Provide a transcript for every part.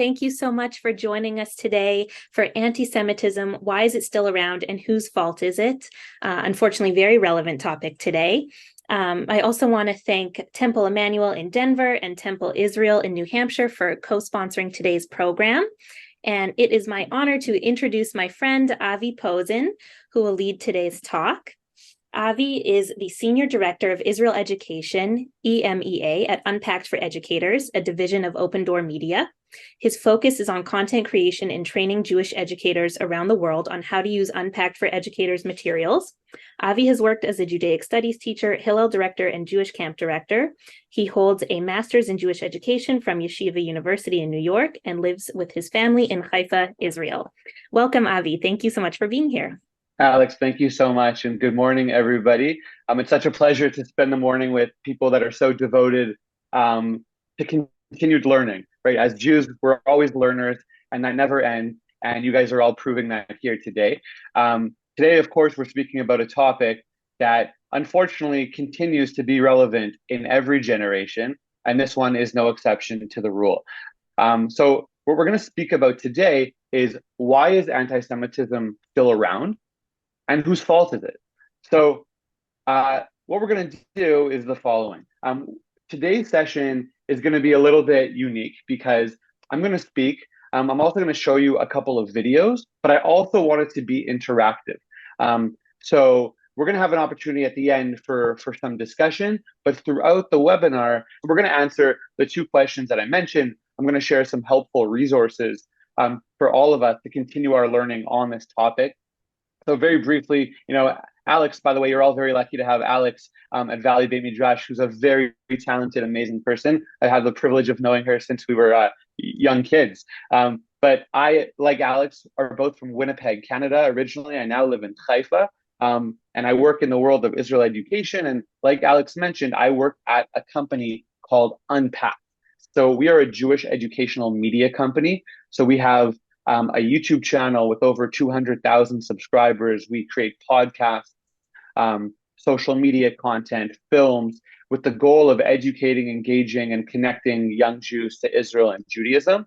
Thank you so much for joining us today for Antisemitism. Why is it still around and whose fault is it? Unfortunately, very relevant topic today. I also want to thank Temple Emmanuel in Denver and Temple Israel in New Hampshire for co-sponsoring today's program. And it is my honor to introduce my friend, Avi Posen, who will lead today's talk. Avi is the Senior Director of Israel Education, EMEA, at Unpacked for Educators, a division of OpenDor Media. His focus is on content creation and training Jewish educators around the world on how to use Unpacked for Educators materials. Avi has worked as a Judaic Studies teacher, Hillel Director, and Jewish Camp Director. He holds a master's in Jewish education from Yeshiva University in New York and lives with his family in Haifa, Israel. Welcome, Avi. Thank you so much for being here. Alex, thank you so much, and good morning, everybody. It's such a pleasure to spend the morning with people that are so devoted to continued learning, right? As Jews, we're always learners, and that never ends, and you guys are all proving that here today. Today, of course, we're speaking about a topic that unfortunately continues to be relevant in every generation, and this one is no exception to the rule. So what we're going to speak about today is, why is anti-Semitism still around? And whose fault is it? So what we're going to do is the following. Today's session is going to be a little bit unique because I'm going to speak. I'm also going to show you a couple of videos, but I also want it to be interactive. So we're going to have an opportunity at the end for some discussion, but throughout the webinar, we're going to answer the two questions that I mentioned. I'm going to share some helpful resources for all of us to continue our learning on this topic. So very briefly, Alex, by the way, you're all very lucky to have Alex at Valley Beit Midrash, who's a very talented, amazing person. I have the privilege of knowing her since we were young kids. But I, like Alex, are both from Winnipeg, Canada originally. I now live in Haifa, and I work in the world of Israel education. And like Alex mentioned, I work at a company called Unpacked. So we are a Jewish educational media company. So we have a YouTube channel with over 200,000 subscribers. We create podcasts, social media content, films, with the goal of educating, engaging, and connecting young Jews to Israel and Judaism.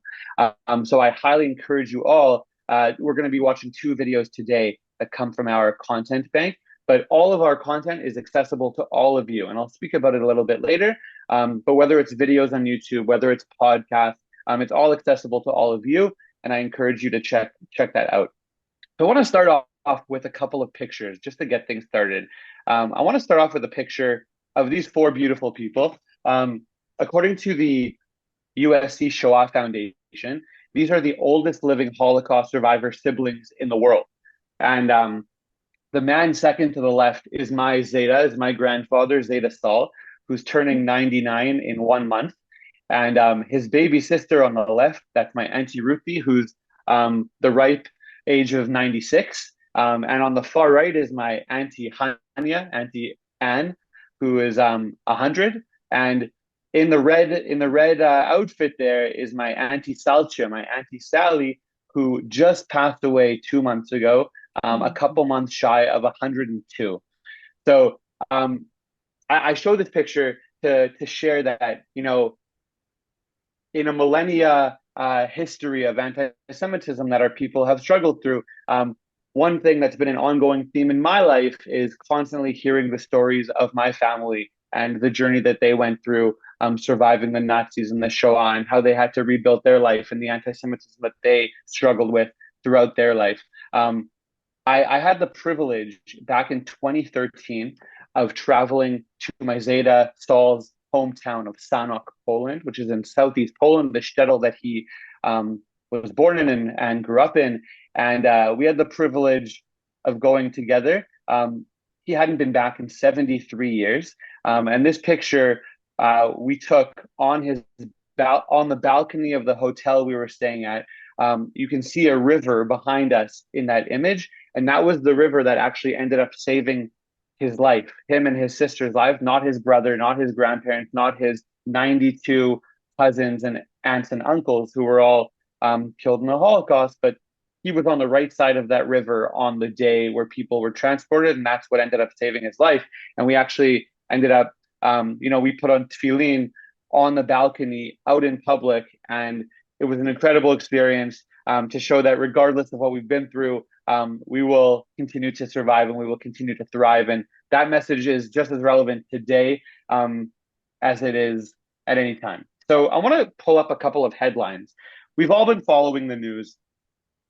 So I highly encourage you all. We're going to be watching two videos today that come from our content bank, but all of our content is accessible to all of you. And I'll speak about it a little bit later. But whether it's videos on YouTube, whether it's podcasts, it's all accessible to all of you. And I encourage you to check that out. So I want to start off with a couple of pictures just to get things started. I want to start off with a picture of these four beautiful people. According to the USC Shoah Foundation, these are the oldest living Holocaust survivor siblings in the world. And the man second to the left is my grandfather, Zeta Saul, who's turning 99 in 1 month. And his baby sister on the left, that's my Auntie Ruthie, who's the ripe age of 96. And on the far right is my Auntie Hanya, Auntie Anne, who is 100. And in the red outfit there is my Auntie Salcha, my Auntie Sally, who just passed away 2 months ago, a couple months shy of 102. So I show this picture to share that, in a millennia history of anti-Semitism that our people have struggled through, one thing that's been an ongoing theme in my life is constantly hearing the stories of my family and the journey that they went through, surviving the Nazis and the Shoah, and how they had to rebuild their life and the anti-Semitism that they struggled with throughout their life. I had the privilege back in 2013 of traveling to my Zeta Saul's hometown of Sanok, Poland, which is in southeast Poland, the shtetl that he was born in and grew up in. And we had the privilege of going together. He hadn't been back in 73 years. And this picture we took on the balcony of the hotel we were staying at. You can see a river behind us in that image. And that was the river that actually ended up saving his life, him and his sister's life, not his brother, not his grandparents, not his 92 cousins and aunts and uncles who were all killed in the Holocaust, but he was on the right side of that river on the day where people were transported, and that's what ended up saving his life. And we actually ended up, we put on tefillin on the balcony out in public, and it was an incredible experience to show that regardless of what we've been through, we will continue to survive and we will continue to thrive. And that message is just as relevant today as it is at any time. So I want to pull up a couple of headlines. We've all been following the news.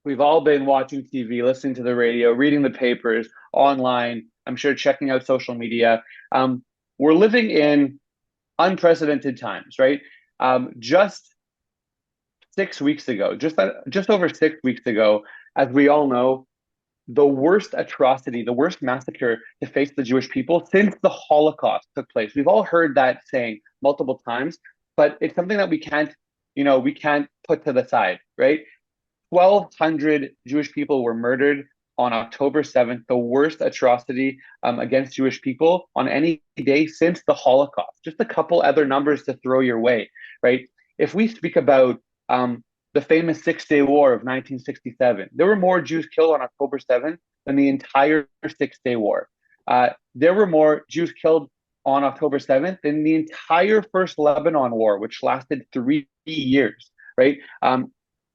We've all been watching TV, listening to the radio, reading the papers, online, I'm sure checking out social media. We're living in unprecedented times, right? Just 6 weeks ago, just over 6 weeks ago, as we all know, the worst atrocity, the worst massacre to face the Jewish people since the Holocaust took place. We've all heard that saying multiple times, but it's something that we can't put to the side, right? 1,200 Jewish people were murdered on October 7th, the worst atrocity against Jewish people on any day since the Holocaust. Just a couple other numbers to throw your way, right? If we speak about the famous Six-Day War of 1967, there were more Jews killed on October 7th than the entire Six-Day War. There were more Jews killed on October 7th than the entire First Lebanon War, which lasted 3 years, right?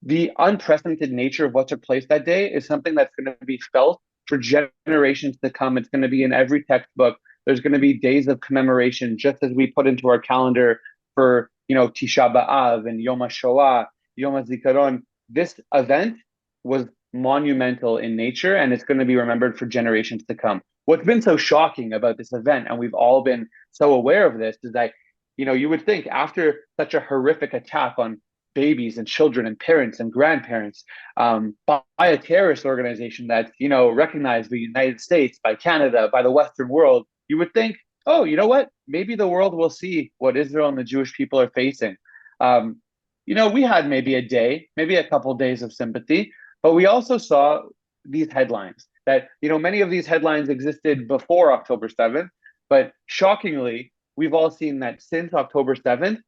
The unprecedented nature of what took place that day is something that's going to be felt for generations to come. It's going to be in every textbook. There's going to be days of commemoration, just as we put into our calendar for, Tisha B'Av and Yom HaShoah, Yom HaZikaron. This event was monumental in nature, and it's going to be remembered for generations to come. What's been so shocking about this event, and we've all been so aware of this, is that, you would think after such a horrific attack on babies and children and parents and grandparents by a terrorist organization that's, recognized by the United States, by Canada, by the Western world, you would think, oh, you know what? Maybe the world will see what Israel and the Jewish people are facing. We had maybe a day, maybe a couple of days of sympathy, but we also saw these headlines that, many of these headlines existed before October 7th, but shockingly, we've all seen that since October 7th,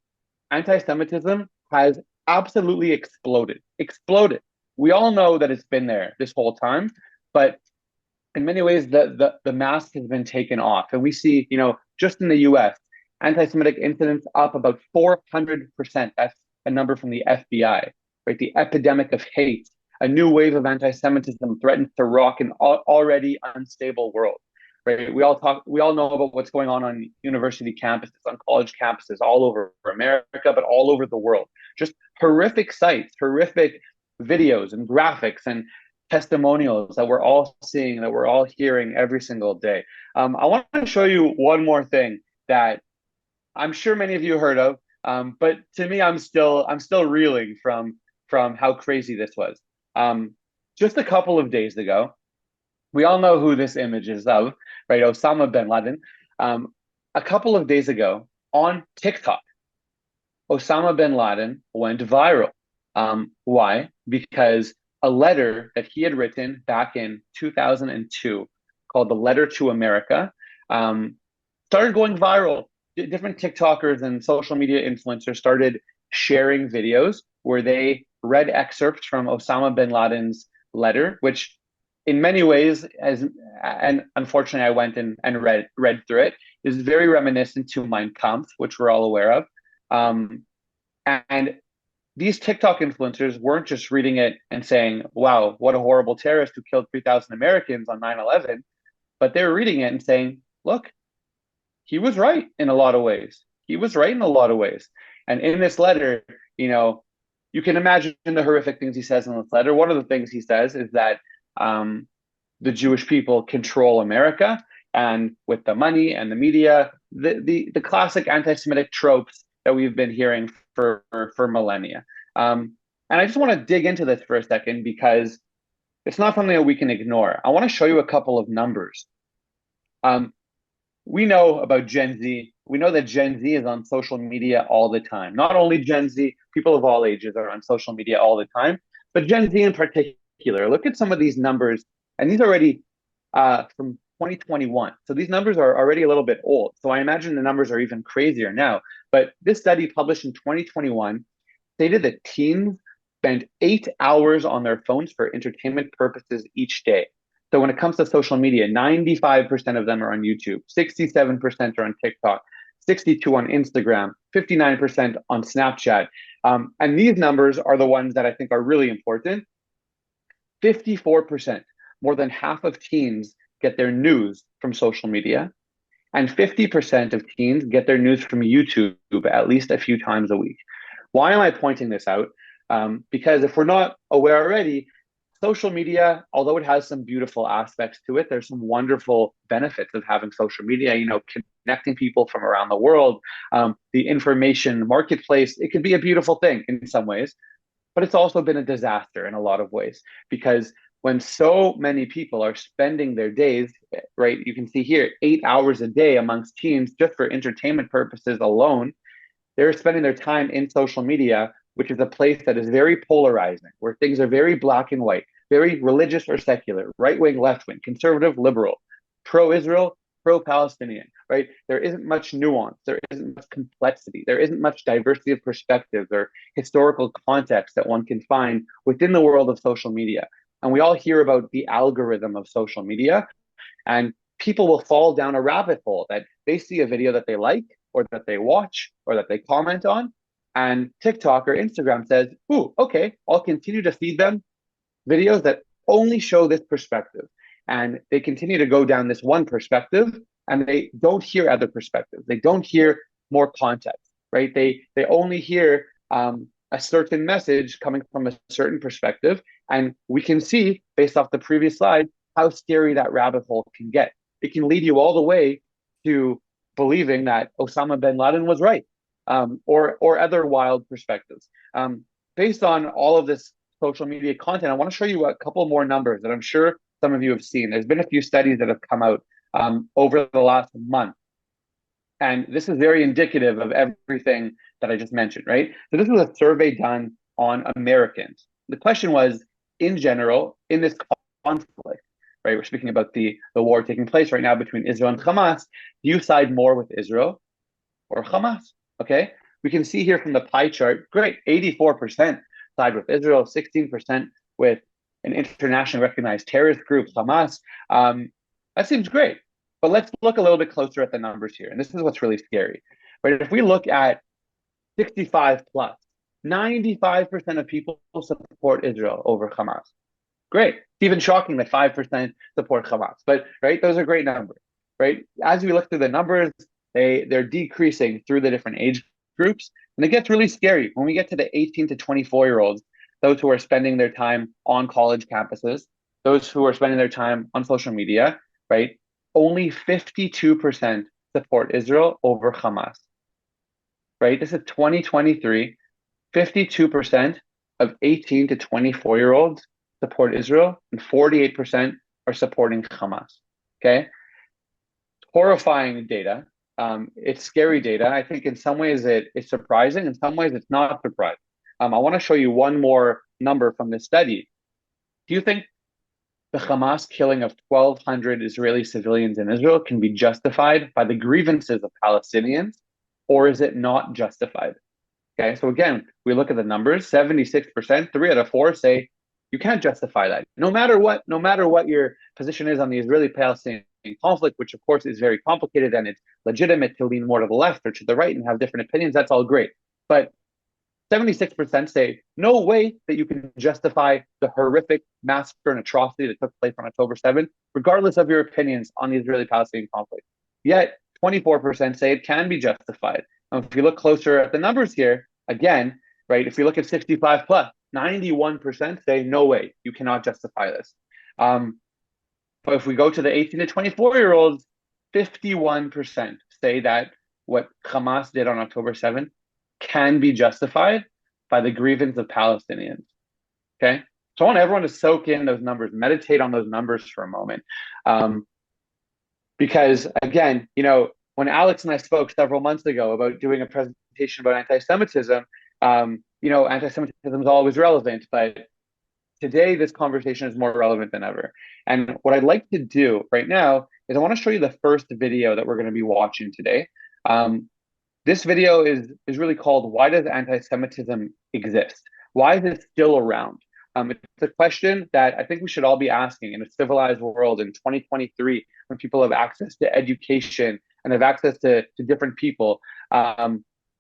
anti-Semitism has absolutely exploded. We all know that it's been there this whole time, but in many ways, the mask has been taken off. And we see, just in the US, anti-Semitic incidents up about 400%. That's a number from the FBI, right? The epidemic of hate, a new wave of anti-Semitism threatens to rock an already unstable world, right? We all know about what's going on university campuses, on college campuses all over America, but all over the world. Just horrific sites, horrific videos and graphics and testimonials that we're all seeing, that we're all hearing every single day. I want to show you one more thing that I'm sure many of you heard of, but to me, I'm still reeling from how crazy this was. Just a couple of days ago, we all know who this image is of, right? Osama bin Laden. A couple of days ago on TikTok, Osama bin Laden went viral. Why? Because a letter that he had written back in 2002 called The Letter to America started going viral. Different TikTokers and social media influencers started sharing videos where they read excerpts from Osama bin Laden's letter, which in many ways, and unfortunately I went and read through it, is very reminiscent to Mein Kampf, which we're all aware of. And these TikTok influencers weren't just reading it and saying, wow, what a horrible terrorist who killed 3,000 Americans on 9/11, but they were reading it and saying, look, he was right in a lot of ways. And in this letter, you can imagine the horrific things he says in this letter. One of the things he says is that the Jewish people control America, and with the money and the media, the classic anti-Semitic tropes that we've been hearing for millennia. And I just want to dig into this for a second because it's not something that we can ignore. I want to show you a couple of numbers. We know about Gen Z. We know that Gen Z is on social media all the time. Not only Gen Z, people of all ages are on social media all the time, but Gen Z in particular. Look at some of these numbers, and these are already from 2021. So these numbers are already a little bit old. So I imagine the numbers are even crazier now. But this study published in 2021 stated that teens spend 8 hours on their phones for entertainment purposes each day. So when it comes to social media, 95% of them are on YouTube, 67% are on TikTok, 62% on Instagram, 59% on Snapchat. And these numbers are the ones that I think are really important. 54%, more than half of teens get their news from social media, and 50% of teens get their news from YouTube at least a few times a week. Why am I pointing this out? Because if we're not aware already, social media, although it has some beautiful aspects to it, there's some wonderful benefits of having social media, connecting people from around the world, the information marketplace. It could be a beautiful thing in some ways, but it's also been a disaster in a lot of ways, because when so many people are spending their days, right, you can see here, 8 hours a day amongst teens just for entertainment purposes alone, they're spending their time in social media, which is a place that is very polarizing, where things are very black and white, very religious or secular, right wing, left wing, conservative, liberal, pro Israel, pro Palestinian, right? There isn't much nuance, there isn't much complexity, there isn't much diversity of perspectives or historical context that one can find within the world of social media. And we all hear about the algorithm of social media, and people will fall down a rabbit hole that they see a video that they like, or that they watch, or that they comment on, and TikTok or Instagram says, ooh, okay, I'll continue to feed them videos that only show this perspective. And they continue to go down this one perspective, and they don't hear other perspectives. They don't hear more context, right? They only hear a certain message coming from a certain perspective. And we can see, based off the previous slide, how scary that rabbit hole can get. It can lead you all the way to believing that Osama bin Laden was right, or other wild perspectives. Based on all of this social media content, I want to show you a couple more numbers that I'm sure some of you have seen. There's been a few studies that have come out over the last month, and this is very indicative of everything that I just mentioned, right? So this was a survey done on Americans. The question was, in general, in this conflict, right? We're speaking about the war taking place right now between Israel and Hamas. Do you side more with Israel or Hamas? Okay. We can see here from the pie chart, great, 84% side with Israel, 16% with an internationally recognized terrorist group, Hamas. That seems great. But let's look a little bit closer at the numbers here. And this is what's really scary. Right? If we look at 65 plus, 95% of people support Israel over Hamas. Great. It's even shocking that 5% support Hamas. But right, those are great numbers. Right? As we look through the numbers, they're decreasing through the different age groups. And it gets really scary when we get to the 18 to 24-year-olds, those who are spending their time on college campuses, those who are spending their time on social media, right? Only 52% support Israel over Hamas, right? This is 2023, 52% of 18 to 24-year-olds support Israel, and 48% are supporting Hamas, okay? Horrifying data. It's scary data. I think in some ways it's surprising. In some ways it's not surprising. I want to show you one more number from this study. Do you think the Hamas killing of 1,200 Israeli civilians in Israel can be justified by the grievances of Palestinians, or is it not justified? Okay, so again, we look at the numbers, 76%, 3 out of 4 say you can't justify that. No matter what your position is on the Israeli-Palestinian conflict, which of course is very complicated and it's legitimate to lean more to the left or to the right and have different opinions, that's all great. But 76% say no way that you can justify the horrific massacre and atrocity that took place on October 7th, regardless of your opinions on the Israeli-Palestinian conflict. Yet 24% say it can be justified. If you look closer at the numbers here, again, right, if you look at 65 plus, 91% say no way, you cannot justify this. But if we go to the 18 to 24-year-olds, 51% say that what Hamas did on October 7th can be justified by the grievance of Palestinians. Okay, so I want everyone to soak in those numbers, meditate on those numbers for a moment, because again, when Alex and I spoke several months ago about doing a presentation about anti-Semitism, anti-Semitism is always relevant, but today this conversation is more relevant than ever. And what I'd like to do right now is I want to show you the first video that we're going to be watching today. This video is really called, Why Does Anti-Semitism Exist? Why is it still around? It's a question that I think we should all be asking in a civilized world in 2023, when people have access to education and have access to different people.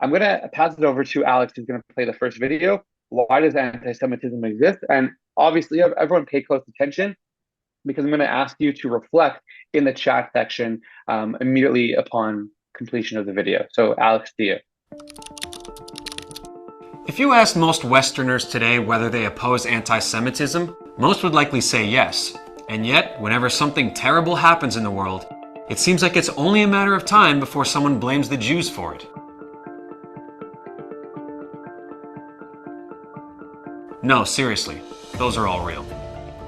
I'm going to pass it over to Alex, who's going to play the first video. Why does anti-Semitism exist? And obviously, everyone pay close attention, because I'm going to ask you to reflect in the chat section immediately upon completion of the video. So Alex, to you. If you ask most Westerners today whether they oppose anti-Semitism, most would likely say yes. And yet, whenever something terrible happens in the world, it seems like it's only a matter of time before someone blames the Jews for it. No, seriously, those are all real.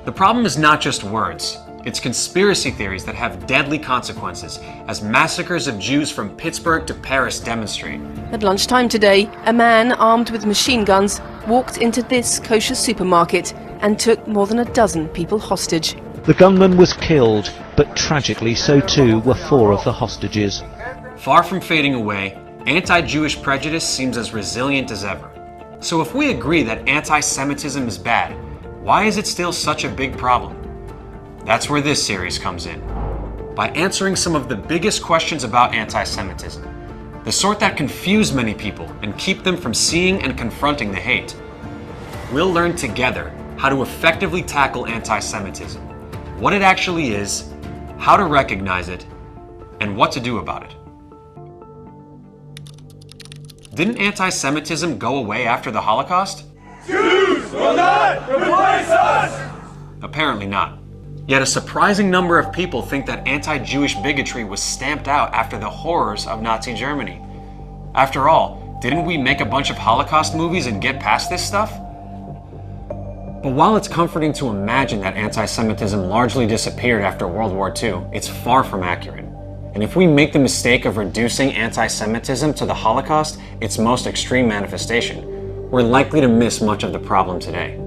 The problem is not just words. It's conspiracy theories that have deadly consequences, as massacres of Jews from Pittsburgh to Paris demonstrate. At lunchtime today, a man armed with machine guns walked into this kosher supermarket and took more than a dozen people hostage. The gunman was killed, but tragically so too were 4 of the hostages. Far from fading away, anti-Jewish prejudice seems as resilient as ever. So if we agree that anti-Semitism is bad, why is it still such a big problem? That's where this series comes in. By answering some of the biggest questions about anti-Semitism, the sort that confuse many people and keep them from seeing and confronting the hate. We'll learn together how to effectively tackle anti-Semitism, what it actually is, how to recognize it, and what to do about it. Didn't anti-Semitism go away after the Holocaust? Jews will not replace us! Apparently not. Yet a surprising number of people think that anti-Jewish bigotry was stamped out after the horrors of Nazi Germany. After all, didn't we make a bunch of Holocaust movies and get past this stuff? But while it's comforting to imagine that anti-Semitism largely disappeared after World War II, it's far from accurate. And if we make the mistake of reducing anti-Semitism to the Holocaust, its most extreme manifestation, we're likely to miss much of the problem today.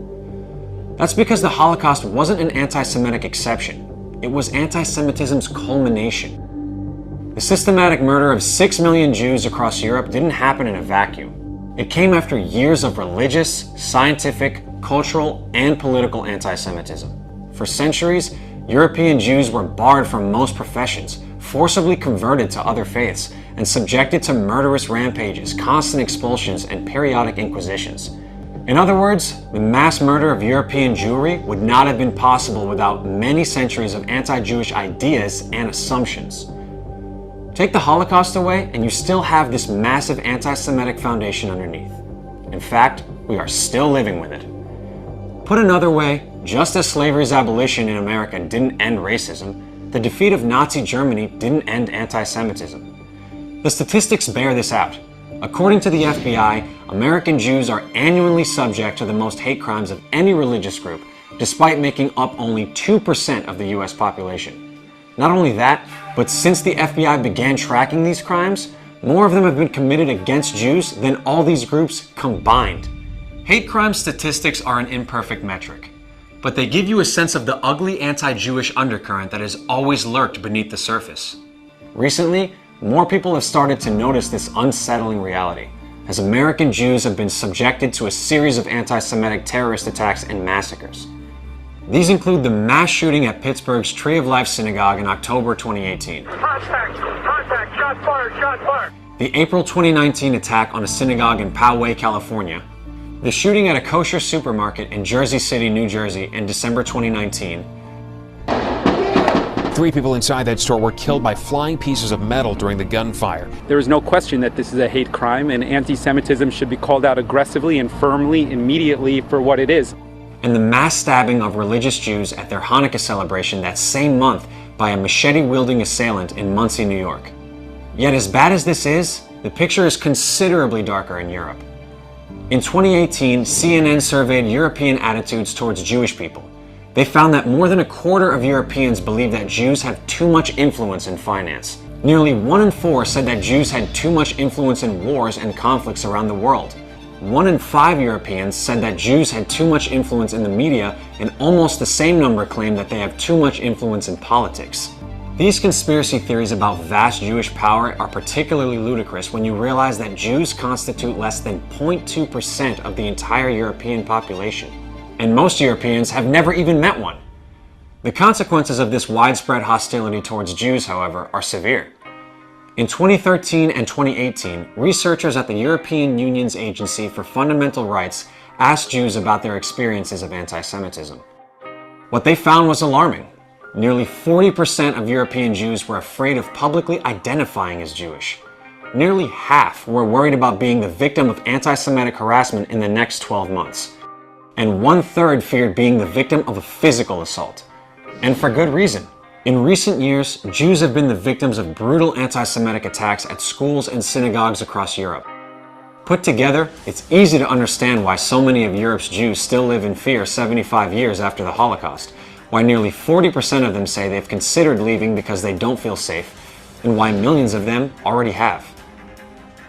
That's because the Holocaust wasn't an anti-Semitic exception. It was anti-Semitism's culmination. The systematic murder of 6 million Jews across Europe didn't happen in a vacuum. It came after years of religious, scientific, cultural, and political anti-Semitism. For centuries, European Jews were barred from most professions, forcibly converted to other faiths, and subjected to murderous rampages, constant expulsions, and periodic inquisitions. In other words, the mass murder of European Jewry would not have been possible without many centuries of anti-Jewish ideas and assumptions. Take the Holocaust away, and you still have this massive anti-Semitic foundation underneath. In fact, we are still living with it. Put another way, just as slavery's abolition in America didn't end racism, the defeat of Nazi Germany didn't end anti-Semitism. The statistics bear this out. According to the FBI, American Jews are annually subject to the most hate crimes of any religious group, despite making up only 2% of the US population. Not only that, but since the FBI began tracking these crimes, more of them have been committed against Jews than all these groups combined. Hate crime statistics are an imperfect metric, but they give you a sense of the ugly anti-Jewish undercurrent that has always lurked beneath the surface. Recently, more people have started to notice this unsettling reality, as American Jews have been subjected to a series of anti-Semitic terrorist attacks and massacres. These include the mass shooting at Pittsburgh's Tree of Life Synagogue in October 2018. Contact, shots fired. The April 2019 attack on a synagogue in Poway, California. The shooting at a kosher supermarket in Jersey City, New Jersey in December 2019. 3 people inside that store were killed by flying pieces of metal during the gunfire. There is no question that this is a hate crime, and anti-Semitism should be called out aggressively and firmly, immediately, for what it is. And the mass stabbing of religious Jews at their Hanukkah celebration that same month by a machete-wielding assailant in Muncie, New York. Yet as bad as this is, the picture is considerably darker in Europe. In 2018, CNN surveyed European attitudes towards Jewish people. They found that more than a quarter of Europeans believe that Jews have too much influence in finance. Nearly 1 in 4 said that Jews had too much influence in wars and conflicts around the world. 1 in 5 Europeans said that Jews had too much influence in the media, and almost the same number claimed that they have too much influence in politics. These conspiracy theories about vast Jewish power are particularly ludicrous when you realize that Jews constitute less than 0.2% of the entire European population. And most Europeans have never even met one. The consequences of this widespread hostility towards Jews, however, are severe. In 2013 and 2018, researchers at the European Union's Agency for Fundamental Rights asked Jews about their experiences of anti-Semitism. What they found was alarming. Nearly 40% of European Jews were afraid of publicly identifying as Jewish. Nearly half were worried about being the victim of anti-Semitic harassment in the next 12 months. And 1/3 feared being the victim of a physical assault. And for good reason. In recent years, Jews have been the victims of brutal anti-Semitic attacks at schools and synagogues across Europe. Put together, it's easy to understand why so many of Europe's Jews still live in fear 75 years after the Holocaust, why nearly 40% of them say they've considered leaving because they don't feel safe, and why millions of them already have.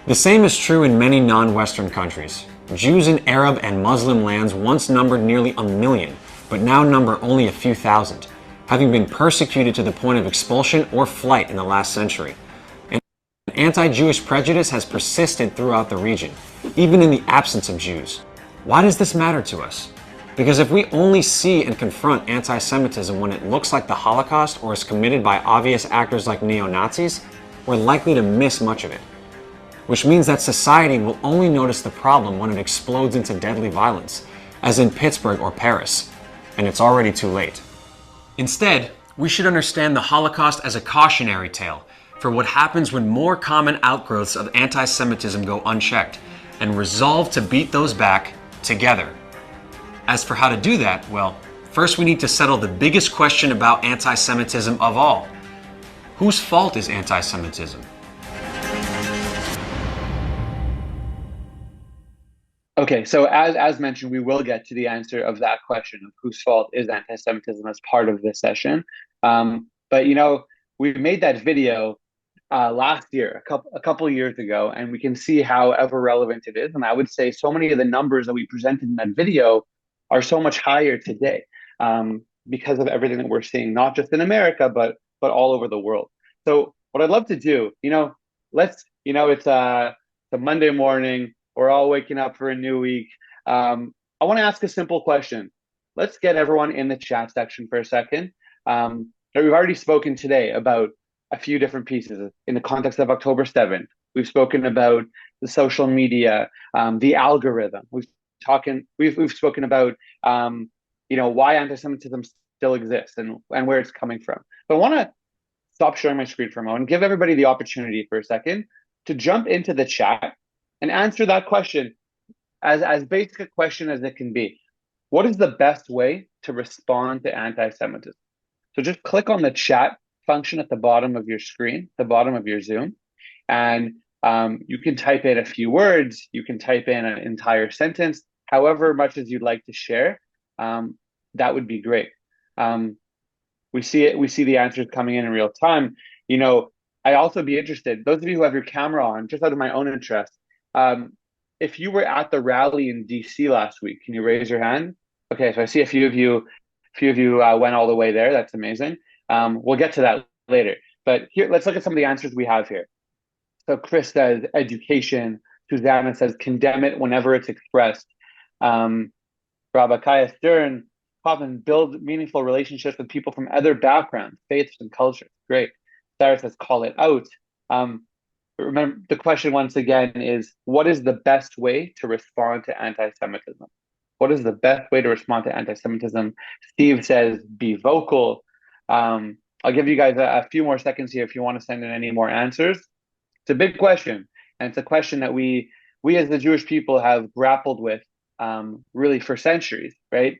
The same is true in many non-Western countries. Jews in Arab and Muslim lands once numbered nearly 1 million, but now number only a few thousand, having been persecuted to the point of expulsion or flight in the last century. And anti-Jewish prejudice has persisted throughout the region, even in the absence of Jews. Why does this matter to us? Because if we only see and confront anti-Semitism when it looks like the Holocaust or is committed by obvious actors like neo-Nazis, we're likely to miss much of it. Which means that society will only notice the problem when it explodes into deadly violence, as in Pittsburgh or Paris, and it's already too late. Instead, we should understand the Holocaust as a cautionary tale for what happens when more common outgrowths of anti-Semitism go unchecked, and resolve to beat those back together. As for how to do that, well, first we need to settle the biggest question about anti-Semitism of all. Whose fault is anti-Semitism? Okay, so as mentioned, we will get to the answer of that question of whose fault is anti-Semitism as part of this session. But we made that video last year, a couple of years ago, and we can see how ever relevant it is. And I would say so many of the numbers that we presented in that video are so much higher today because of everything that we're seeing, not just in America, but all over the world. So what I'd love to do, it's a Monday morning. We're all waking up for a new week. I want to ask a simple question. Let's get everyone in the chat section for a second. We've already spoken today about a few different pieces in the context of October 7th. We've spoken about the social media, the algorithm. We've spoken about why anti-Semitism still exists and where it's coming from. But I want to stop sharing my screen for a moment and give everybody the opportunity for a second to jump into the chat and answer that question as basic a question as it can be. What is the best way to respond to anti-Semitism? So just click on the chat function at the bottom of your screen, the bottom of your Zoom, and you can type in a few words, you can type in an entire sentence, however much as you'd like to share, that would be great. We see the answers coming in real time. I'd also be interested, those of you who have your camera on, just out of my own interest, if you were at the rally in DC last week, can you raise your hand? Okay, so I see a few of you went all the way there. That's amazing. We'll get to that later. But here, let's look at some of the answers we have here. So Chris says education. Susanna says condemn it whenever it's expressed. Rabakaya Stern, Hoffman, build meaningful relationships with people from other backgrounds, faiths, and cultures. Great. Sarah says call it out. Remember, the question once again is, what is the best way to respond to anti-Semitism? What is the best way to respond to anti-Semitism? Steve says, be vocal. I'll give you guys a few more seconds here if you want to send in any more answers. It's a big question, and it's a question that we as the Jewish people have grappled with really for centuries, right?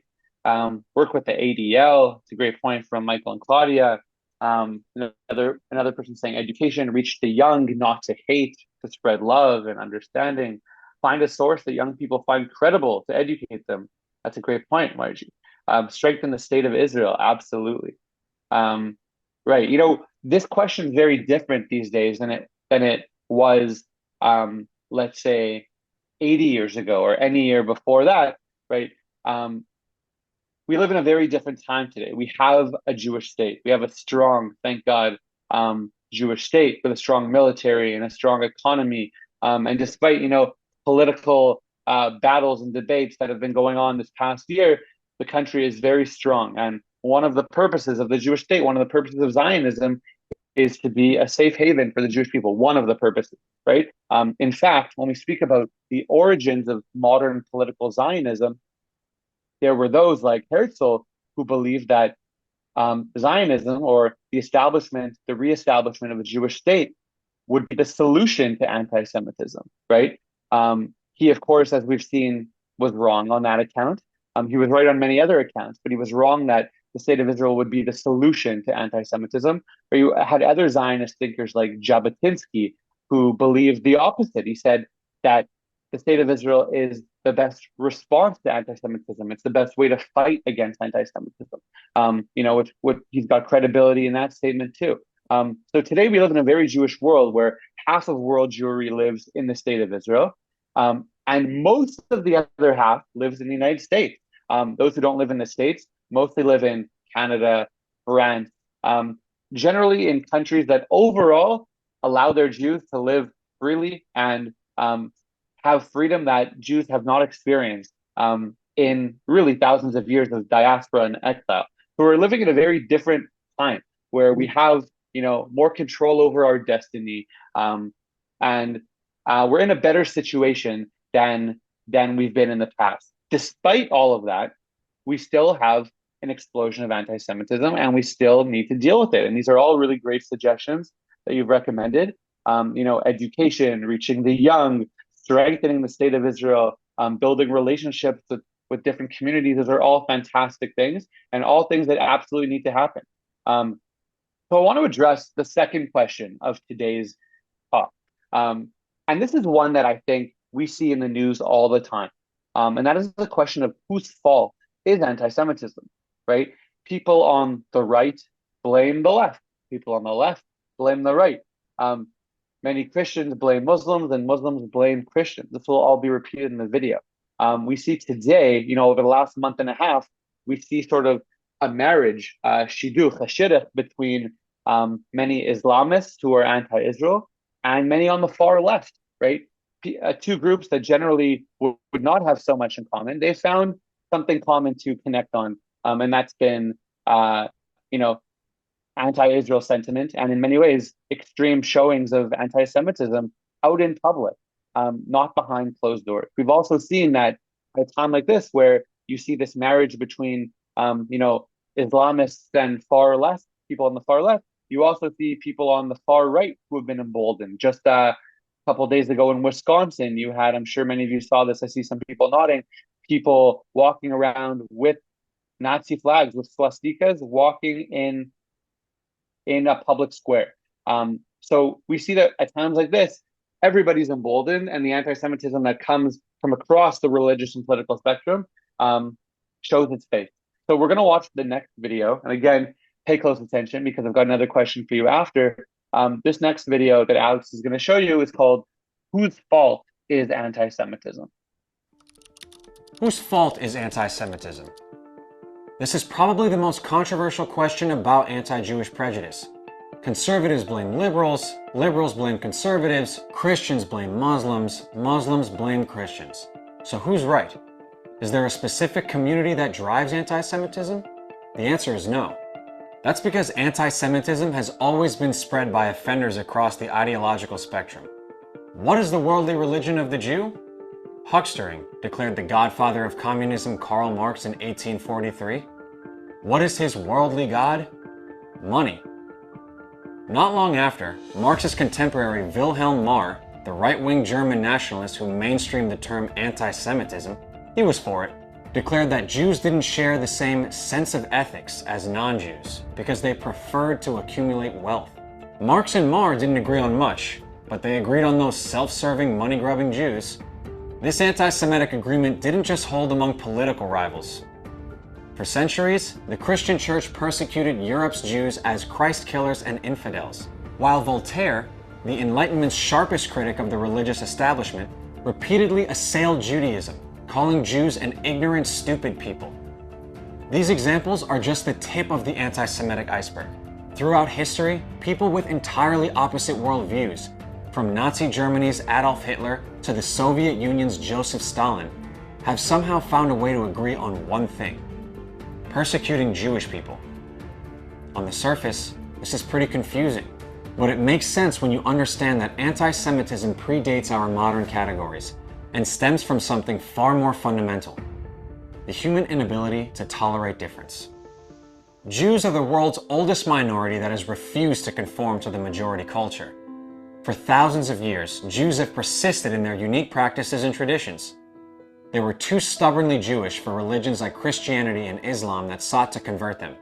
Work with the ADL. It's a great point from Michael and Claudia. Another person saying education, reach the young, not to hate, to spread love and understanding. Find a source that young people find credible to educate them. That's a great point, Margie. Strengthen the state of Israel, absolutely. Right, this question is very different these days than it was, let's say, 80 years ago or any year before that, right? We live in a very different time today. We have a Jewish state. We have a strong, thank God, Jewish state with a strong military and a strong economy. And despite, political battles and debates that have been going on this past year, the country is very strong. And one of the purposes of the Jewish state, one of the purposes of Zionism is to be a safe haven for the Jewish people, one of the purposes, right? In fact, when we speak about the origins of modern political Zionism, there were those like Herzl who believed that Zionism, or the reestablishment of a Jewish state, would be the solution to anti-Semitism, right? He, of course, as we've seen, was wrong on that account. He was right on many other accounts, but he was wrong that the state of Israel would be the solution to anti-Semitism. Or you had other Zionist thinkers like Jabotinsky who believed the opposite. He said that the state of Israel is the best response to anti-Semitism. It's the best way to fight against anti-Semitism. Which he's got credibility in that statement too. So today we live in a very Jewish world where half of world Jewry lives in the state of Israel, and most of the other half lives in the United States. Those who don't live in the States mostly live in Canada, France, generally in countries that overall allow their Jews to live freely and have freedom that Jews have not experienced in really thousands of years of diaspora and exile. So we're living in a very different time where we have, more control over our destiny, and we're in a better situation than we've been in the past. Despite all of that, we still have an explosion of anti-Semitism, and we still need to deal with it. And these are all really great suggestions that you've recommended. Education, reaching the young, strengthening the state of Israel, building relationships with different communities. Those are all fantastic things, and all things that absolutely need to happen. So I want to address the second question of today's talk. And this is one that I think we see in the news all the time. And that is the question of whose fault is anti-Semitism, right? People on the right blame the left. People on the left blame the right. Many Christians blame Muslims, and Muslims blame Christians. This will all be repeated in the video. We see today, over the last month and a half, we see sort of a marriage, shidduch, between many Islamists who are anti-Israel and many on the far left, right? Two groups that generally would not have so much in common. They found something common to connect on, and that's been, anti-Israel sentiment, and in many ways, extreme showings of anti-Semitism out in public, not behind closed doors. We've also seen that at a time like this, where you see this marriage between, Islamists and far left, people on the far left, you also see people on the far right who have been emboldened. Just a couple of days ago in Wisconsin, you had, I'm sure many of you saw this, I see some people nodding, people walking around with Nazi flags, with swastikas, walking in a public square. So we see that at times like this, everybody's emboldened, and the anti-Semitism that comes from across the religious and political spectrum shows its face. So we're going to watch the next video, and again, pay close attention because I've got another question for you after. This next video that Alex is going to show you is called "Whose Fault is Anti-Semitism?" Whose fault is anti-Semitism? This is probably the most controversial question about anti-Jewish prejudice. Conservatives blame liberals, liberals blame conservatives, Christians blame Muslims, Muslims blame Christians. So who's right? Is there a specific community that drives anti-Semitism? The answer is no. That's because anti-Semitism has always been spread by offenders across the ideological spectrum. What is the worldly religion of the Jew? Huckstering, declared the godfather of communism Karl Marx in 1843. What is his worldly god? Money. Not long after, Marx's contemporary Wilhelm Marr, the right-wing German nationalist who mainstreamed the term anti-Semitism, he was for it, declared that Jews didn't share the same sense of ethics as non-Jews because they preferred to accumulate wealth. Marx and Marr didn't agree on much, but they agreed on those self-serving, money-grubbing Jews. This anti-Semitic agreement didn't just hold among political rivals. For centuries, the Christian church persecuted Europe's Jews as Christ killers and infidels, while Voltaire, the Enlightenment's sharpest critic of the religious establishment, repeatedly assailed Judaism, calling Jews an ignorant, stupid people. These examples are just the tip of the anti-Semitic iceberg. Throughout history, people with entirely opposite worldviews, from Nazi Germany's Adolf Hitler to the Soviet Union's Joseph Stalin, have somehow found a way to agree on one thing: persecuting Jewish people. On the surface, this is pretty confusing. But it makes sense when you understand that anti-Semitism predates our modern categories and stems from something far more fundamental: the human inability to tolerate difference. Jews are the world's oldest minority that has refused to conform to the majority culture. For thousands of years, Jews have persisted in their unique practices and traditions. They were too stubbornly Jewish for religions like Christianity and Islam that sought to convert them,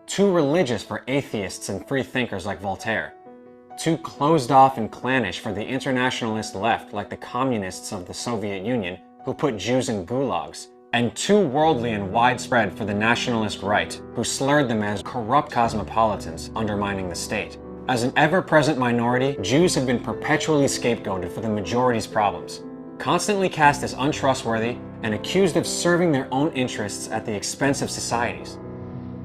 too religious for atheists and free thinkers like Voltaire, too closed off and clannish for the internationalist left like the communists of the Soviet Union who put Jews in gulags, and too worldly and widespread for the nationalist right who slurred them as corrupt cosmopolitans undermining the state. As an ever-present minority, Jews have been perpetually scapegoated for the majority's problems, constantly cast as untrustworthy and accused of serving their own interests at the expense of society's.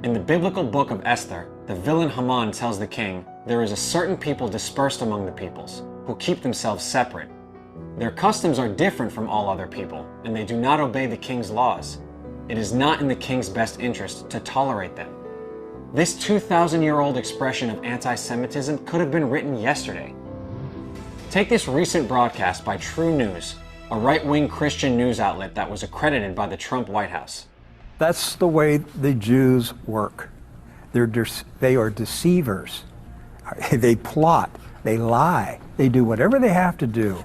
In the biblical book of Esther, the villain Haman tells the king, "There is a certain people dispersed among the peoples, who keep themselves separate. Their customs are different from all other people, and they do not obey the king's laws. It is not in the king's best interest to tolerate them." This 2,000-year-old expression of anti-Semitism could have been written yesterday. Take this recent broadcast by True News, a right-wing Christian news outlet that was accredited by the Trump White House. That's the way the Jews work. They are deceivers. They plot, they lie, they do whatever they have to do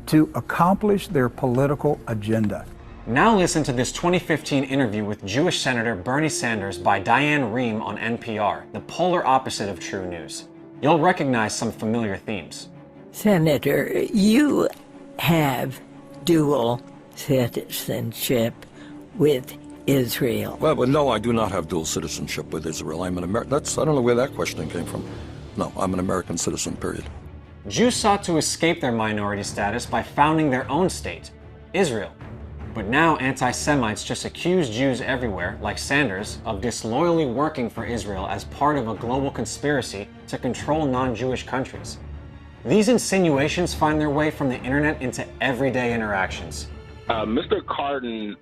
to accomplish their political agenda. Now listen to this 2015 interview with Jewish Senator Bernie Sanders by Diane Rehm on NPR, the polar opposite of True News. You'll recognize some familiar themes. Senator, you have dual citizenship with Israel. Well, no, I do not have dual citizenship with Israel. I'm an American. I don't know where that question came from. No, I'm an American citizen, period. Jews sought to escape their minority status by founding their own state, Israel. But now anti-Semites just accuse Jews everywhere, like Sanders, of disloyally working for Israel as part of a global conspiracy to control non-Jewish countries. These insinuations find their way from the internet into everyday interactions. Mr. Cardin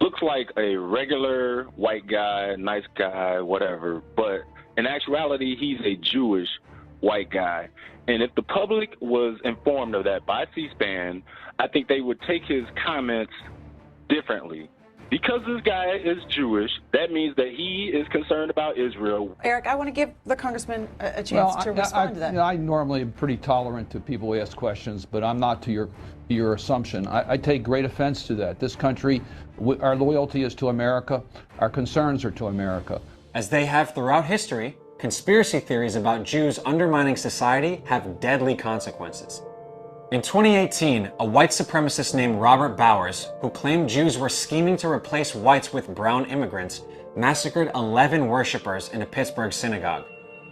looks like a regular white guy, nice guy, whatever, but in actuality, he's a Jewish white guy. And if the public was informed of that by C-SPAN, I think they would take his comments differently. Because this guy is Jewish, that means that he is concerned about Israel. Eric, I want to give the congressman a chance to respond to that. I normally am pretty tolerant to people who ask questions, but I'm not to your assumption. I take great offense to that. This country, our loyalty is to America. Our concerns are to America. As they have throughout history, conspiracy theories about Jews undermining society have deadly consequences. In 2018, a white supremacist named Robert Bowers, who claimed Jews were scheming to replace whites with brown immigrants, massacred 11 worshippers in a Pittsburgh synagogue.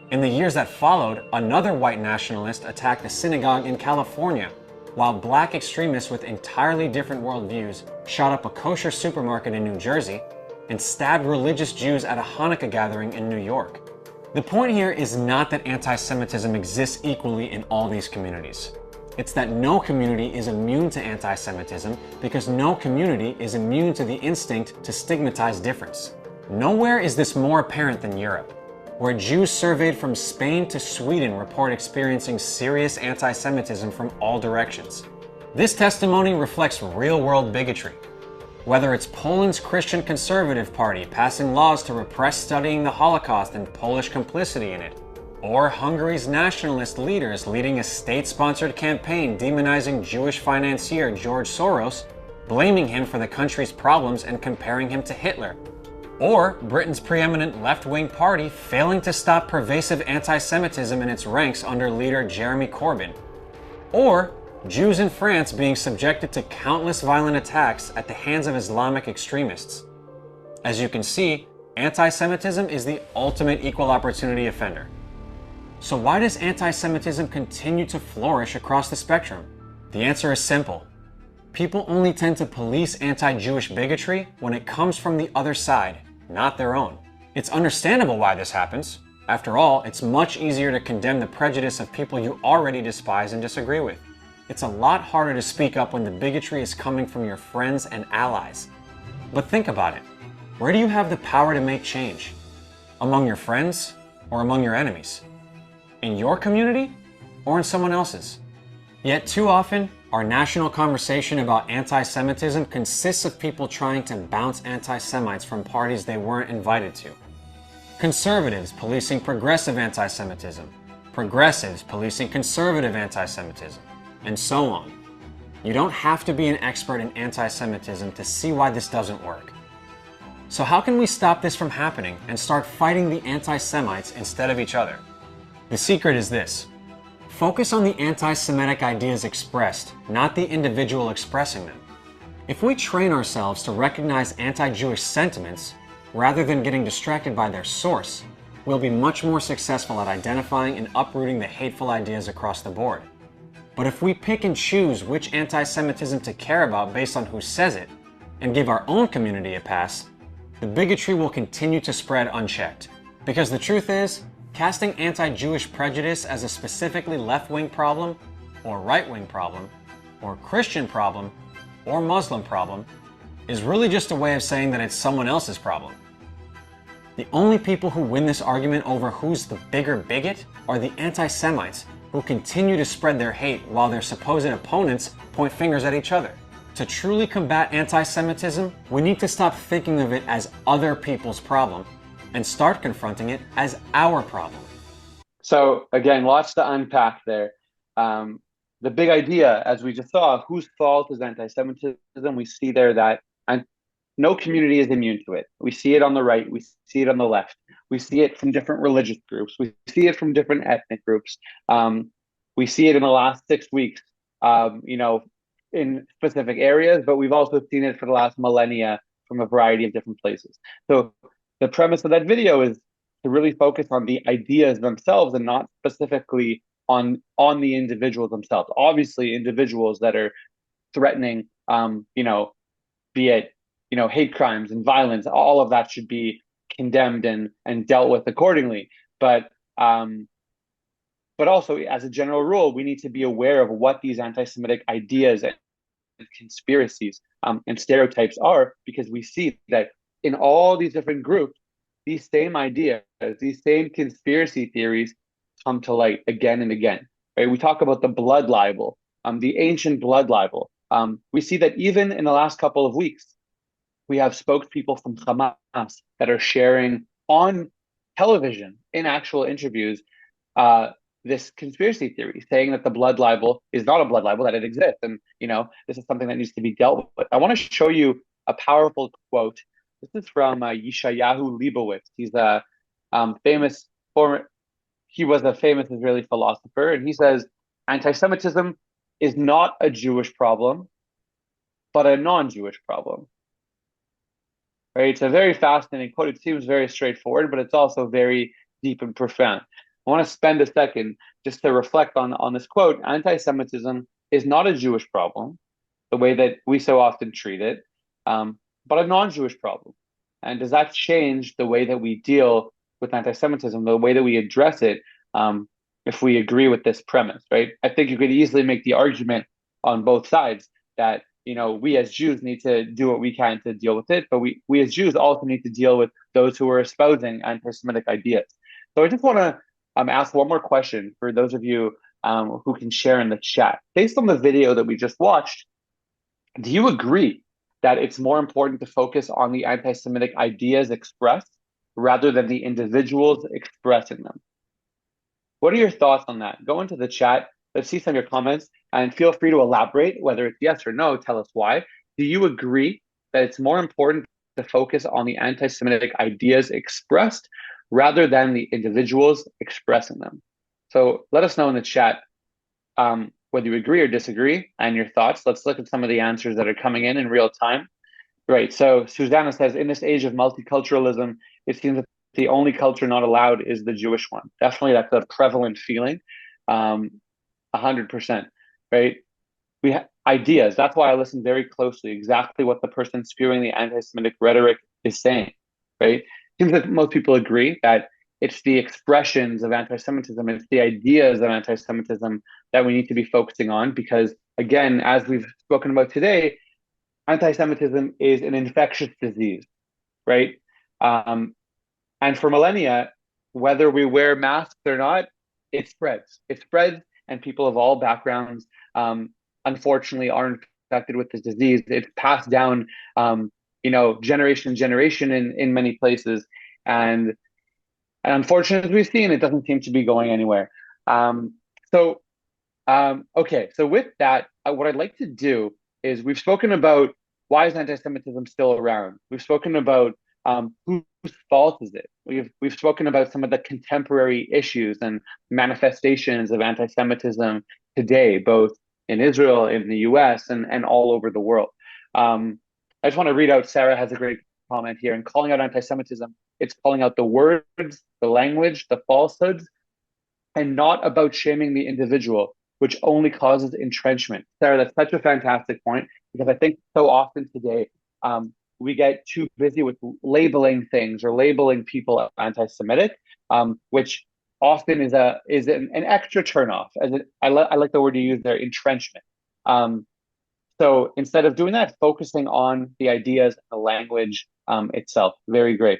In the years that followed, another white nationalist attacked a synagogue in California, while black extremists with entirely different worldviews shot up a kosher supermarket in New Jersey and stabbed religious Jews at a Hanukkah gathering in New York. The point here is not that anti-Semitism exists equally in all these communities. It's that no community is immune to anti-Semitism because no community is immune to the instinct to stigmatize difference. Nowhere is this more apparent than Europe, where Jews surveyed from Spain to Sweden report experiencing serious anti-Semitism from all directions. This testimony reflects real-world bigotry. Whether it's Poland's Christian Conservative Party passing laws to repress studying the Holocaust and Polish complicity in it, or Hungary's nationalist leaders leading a state-sponsored campaign demonizing Jewish financier George Soros, blaming him for the country's problems and comparing him to Hitler, or Britain's preeminent left-wing party failing to stop pervasive anti-Semitism in its ranks under leader Jeremy Corbyn, or Jews in France being subjected to countless violent attacks at the hands of Islamic extremists. As you can see, anti-Semitism is the ultimate equal opportunity offender. So why does anti-Semitism continue to flourish across the spectrum? The answer is simple. People only tend to police anti-Jewish bigotry when it comes from the other side, not their own. It's understandable why this happens. After all, it's much easier to condemn the prejudice of people you already despise and disagree with. It's a lot harder to speak up when the bigotry is coming from your friends and allies. But think about it. Where do you have the power to make change? Among your friends or among your enemies? In your community or in someone else's? Yet too often, our national conversation about anti-Semitism consists of people trying to bounce anti-Semites from parties they weren't invited to. Conservatives policing progressive anti-Semitism, progressives policing conservative anti-Semitism, and so on. You don't have to be an expert in anti-Semitism to see why this doesn't work. So how can we stop this from happening and start fighting the anti-Semites instead of each other? The secret is this. Focus on the anti-Semitic ideas expressed, not the individual expressing them. If we train ourselves to recognize anti-Jewish sentiments, rather than getting distracted by their source, we'll be much more successful at identifying and uprooting the hateful ideas across the board. But if we pick and choose which anti-Semitism to care about based on who says it, and give our own community a pass, the bigotry will continue to spread unchecked. Because the truth is, casting anti-Jewish prejudice as a specifically left-wing problem, or right-wing problem, or Christian problem, or Muslim problem, is really just a way of saying that it's someone else's problem. The only people who win this argument over who's the bigger bigot are the anti-Semites who continue to spread their hate while their supposed opponents point fingers at each other. To truly combat anti-Semitism, we need to stop thinking of it as other people's problem and start confronting it as our problem. So again, lots to unpack there. The big idea, as we just saw, whose fault is anti-Semitism? We see there that no community is immune to it. We see it on the right. We see it on the left. We see it from different religious groups. We see it from different ethnic groups. We see it in the last 6 weeks, in specific areas, but we've also seen it for the last millennia from a variety of different places. So the premise of that video is to really focus on the ideas themselves and not specifically on the individuals themselves. Obviously, individuals that are threatening, be it hate crimes and violence, all of that should be condemned and dealt with accordingly. But also, as a general rule, we need to be aware of what these anti-Semitic ideas and conspiracies and stereotypes are, because we see that in all these different groups, these same ideas, these same conspiracy theories come to light again and again. Right? We talk about the blood libel, the ancient blood libel. We see that even in the last couple of weeks, we have spokespeople from Hamas that are sharing on television in actual interviews this conspiracy theory, saying that the blood libel is not a blood libel, that it exists, and this is something that needs to be dealt with. I want to show you a powerful quote. This is from Yeshayahu Leibowitz. He's a famous Israeli philosopher, and he says, "Anti-Semitism is not a Jewish problem, but a non-Jewish problem." Right? It's a very fascinating quote. It seems very straightforward, but it's also very deep and profound. I want to spend a second just to reflect on this quote. Anti-Semitism is not a Jewish problem, the way that we so often treat it, but a non-Jewish problem. And does that change the way that we deal with anti-Semitism, the way that we address it, if we agree with this premise, right? I think you could easily make the argument on both sides that we as Jews need to do what we can to deal with it, but we as Jews also need to deal with those who are espousing anti-Semitic ideas. So I just want to ask one more question for those of you who can share in the chat. Based on the video that we just watched, do you agree that it's more important to focus on the anti-Semitic ideas expressed rather than the individuals expressing them? What are your thoughts on that? Go into the chat. Let's see some of your comments, and feel free to elaborate, whether it's yes or no. Tell us why. Do you agree that it's more important to focus on the anti-Semitic ideas expressed rather than the individuals expressing them? So let us know in the chat whether you agree or disagree and your thoughts. Let's look at some of the answers that are coming in real time. Right. So Susanna says, in this age of multiculturalism, it seems that the only culture not allowed is the Jewish one. Definitely, that's a prevalent feeling. 100%. Right. We have ideas. That's why I listen very closely, exactly what the person spewing the anti-Semitic rhetoric is saying. Right. It seems that most people agree that it's the expressions of anti-Semitism, it's the ideas of anti-Semitism that we need to be focusing on, because, again, as we've spoken about today, anti-Semitism is an infectious disease, right? And for millennia, whether we wear masks or not, it spreads. It spreads, and people of all backgrounds, unfortunately, are infected with this disease. It's passed down, generation to generation in many places, and unfortunately, as we've seen, it doesn't seem to be going anywhere. Okay, so with that, what I'd like to do is we've spoken about why is anti-Semitism still around. We've spoken about whose fault is it. We've spoken about some of the contemporary issues and manifestations of anti-Semitism today, both in Israel, in the U.S., and all over the world. I just want to read out. Sarah has a great comment here. In calling out anti-Semitism, it's calling out the words, the language, the falsehoods, and not about shaming the individual, which only causes entrenchment. Sarah, that's such a fantastic point, because I think so often today we get too busy with labeling things or labeling people anti-Semitic, which often is an extra turnoff. I like the word you use there, entrenchment. So instead of doing that, focusing on the ideas, the language itself. Very great.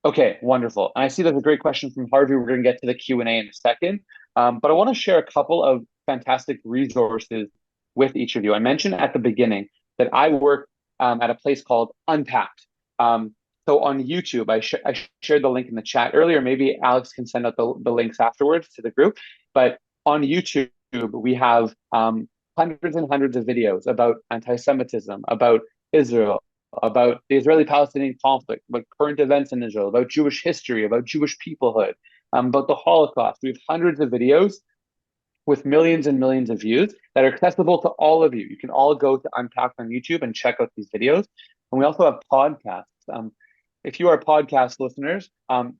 Okay, wonderful. And I see there's a great question from Harvey. We're going to get to the Q&A in a second. But I want to share a couple of fantastic resources with each of you. I mentioned at the beginning that I work at a place called Unpacked. So on YouTube, I shared the link in the chat earlier. Maybe Alex can send out the links afterwards to the group. But on YouTube, we have hundreds and hundreds of videos about anti-Semitism, about Israel, about the Israeli-Palestinian conflict, about current events in Israel, about Jewish history, about Jewish peoplehood, about the Holocaust. We have hundreds of videos with millions and millions of views that are accessible to all of you. You can all go to Unpacked on YouTube and check out these videos. And we also have podcasts. If you are podcast listeners,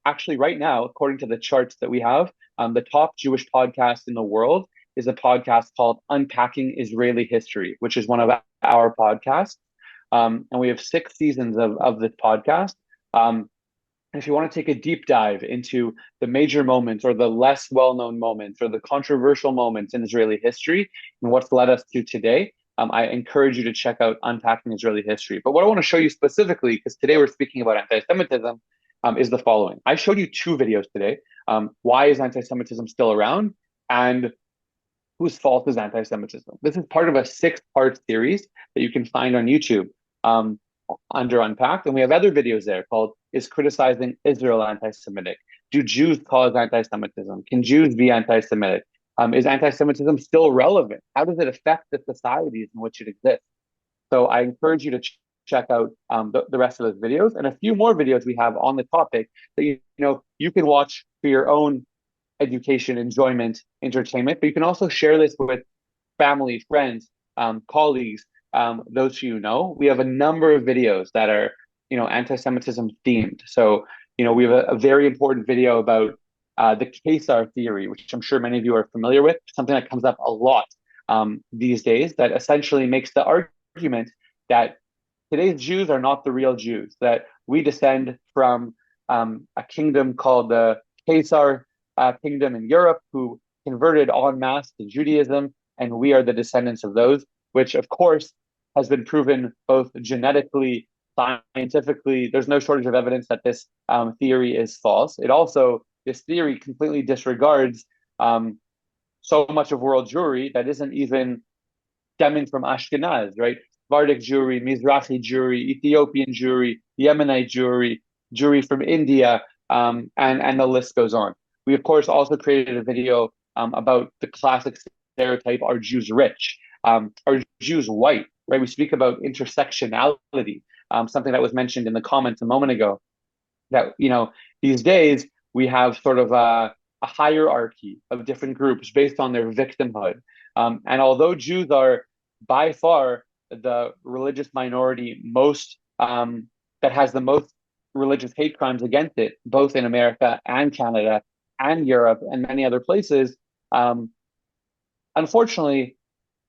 actually right now, according to the charts that we have, the top Jewish podcast in the world is a podcast called Unpacking Israeli History, which is one of our podcasts. And we have 6 seasons of this podcast. If you want to take a deep dive into the major moments or the less well-known moments or the controversial moments in Israeli history and what's led us to today, I encourage you to check out Unpacking Israeli History. But what I want to show you specifically, because today we're speaking about anti-Semitism, is the following. I showed you 2 videos today. Why is anti-Semitism still around? And whose fault is anti-Semitism? This is part of a 6-part series that you can find on YouTube under Unpacked. And we have other videos there called Is Criticizing Israel Anti-Semitic? Do Jews cause anti-Semitism? Can Jews be anti-Semitic? Is anti-Semitism still relevant? How does it affect the societies in which it exists? So I encourage you to check out the rest of those videos and a few more videos we have on the topic that you can watch for your own education, enjoyment, entertainment, but you can also share this with family, friends, colleagues, those who you know. We have a number of videos that are, anti-Semitism themed. So, we have a very important video about the Caesar theory, which I'm sure many of you are familiar with, something that comes up a lot these days, that essentially makes the argument that today's Jews are not the real Jews, that we descend from a kingdom called the Caesar kingdom in Europe, who converted en masse to Judaism, and we are the descendants of those, which of course has been proven both genetically, scientifically. There's no shortage of evidence that this theory is false. This theory completely disregards so much of world Jewry that isn't even stemming from Ashkenaz, right? Sephardic Jewry, Mizrahi Jewry, Ethiopian Jewry, Yemenite Jewry, Jewry from India, and the list goes on. We, of course, also created a video about the classic stereotype, are Jews rich? Are Jews white? Right? We speak about intersectionality, something that was mentioned in the comments a moment ago, that, these days we have sort of a hierarchy of different groups based on their victimhood. And although Jews are by far the religious minority that has the most religious hate crimes against it, both in America and Canada and Europe and many other places, unfortunately,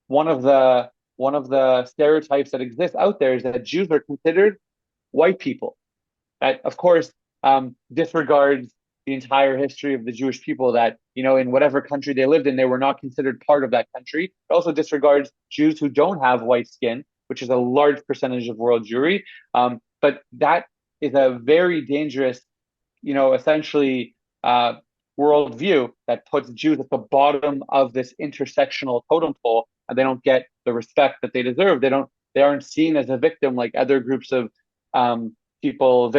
one of the stereotypes that exists out there is that Jews are considered white people. That, of course, disregards the entire history of the Jewish people, that, in whatever country they lived in, they were not considered part of that country. It also disregards Jews who don't have white skin, which is a large percentage of world Jewry. But that is a very dangerous, essentially, worldview that puts Jews at the bottom of this intersectional totem pole, and they don't get the respect that they deserve. They aren't seen as a victim like other groups of